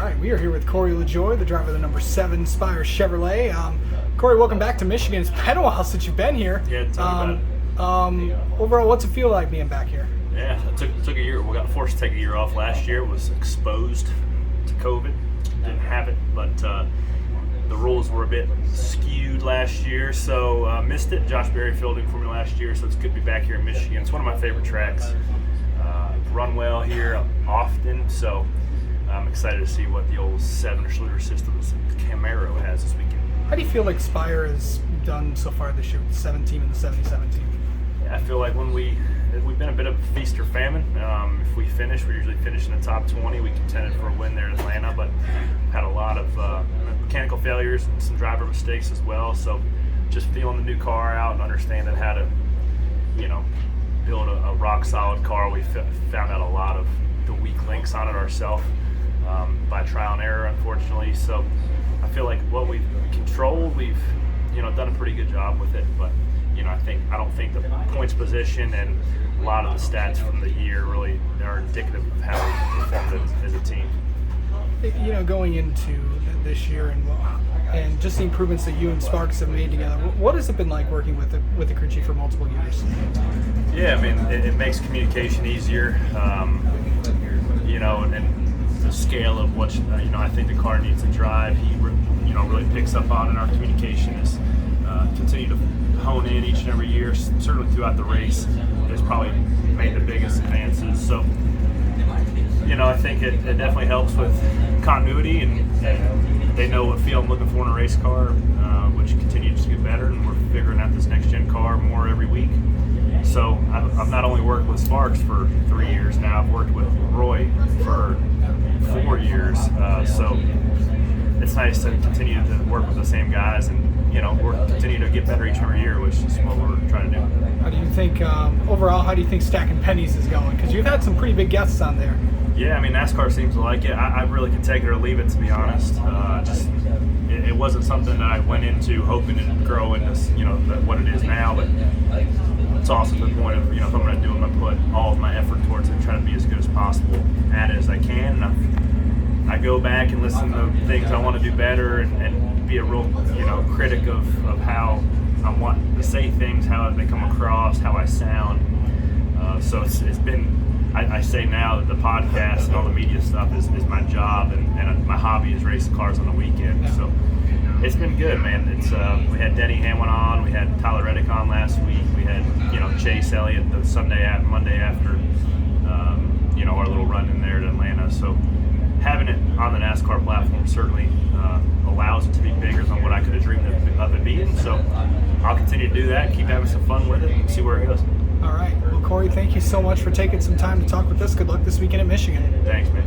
right, we are here with Corey Lajoie, the driver of the number 7 Spire Chevrolet. Corey, welcome back to Michigan. It's been a while since you've been here. Yeah, tell me about it. Overall, what's it feel like being back here? Yeah, it took a year. We got forced to take a year off last year. Was exposed to COVID. Didn't have it, but the rules were a bit skewed last year, so missed it. Josh Berry fielding for me last year, so it's good to be back here in Michigan. It's one of my favorite tracks. Run well here often, so I'm excited to see what the old 7 Schluter Systems Camaro has this weekend. How do you feel like Spire has done so far this year with the 17 and the 77 team? Yeah, I feel like we've been a bit of a feast or famine. If we finish, we usually finish in the top 20. We contended for a win there in Atlanta, but had a lot of mechanical failures and some driver mistakes as well. So just feeling the new car out and understanding how to, build a rock solid car. We found out a lot of the weak links on it ourselves by trial and error, unfortunately. So I feel like what we've controlled, we've done a pretty good job with it. But I don't think the points position and a lot of the stats from the year really are indicative of how we performed as a team. Going into this year and just the improvements that you and Sparks have made together, what has it been like working with the crew chief for multiple years? Yeah, I mean, it makes communication easier, and the scale of what I think the car needs to drive, he really picks up on, and our communication is continue to hone in each and every year. Certainly throughout the race, has probably made the biggest advances. So, I think it definitely helps with continuity, and they know what feel I'm looking for in a race car, which continues to get better, and we're figuring out this next-gen car more every week. So I've not only worked with Sparks for 3 years now, I've worked with Roy for 4 years. So it's nice to continue to work with the same guys, and we're continuing to get better each and every year, which is what we're trying to do. How do you think, overall, how do you think Stacking Pennies is going? Because you've had some pretty big guests on there. Yeah, I mean, NASCAR seems to like it. I really can take it or leave it, to be honest. It wasn't something that I went into hoping to grow into, what it is now. But it's also to the point of, if I'm going to do it, I'm going to put all of my effort towards it, try to be as good as possible at it as I can. And I go back and listen to things I want to do better, and be a real, critic of how I want to say things, how they come across, how I sound. So it's been. I say now that the podcast and all the media stuff is my job, and my hobby is racing cars on the weekend. So it's been good, man. It's we had Denny Hamlin on, we had Tyler Reddick on last week, we had Chase Elliott the Monday after our little run in there to Atlanta. So having it on the NASCAR platform certainly allows it to be bigger than what I could have dreamed of it being. So I'll continue to do that, keep having some fun with it, and see where it goes. All right. Well, Corey, thank you so much for taking some time to talk with us. Good luck this weekend at Michigan. Thanks, man.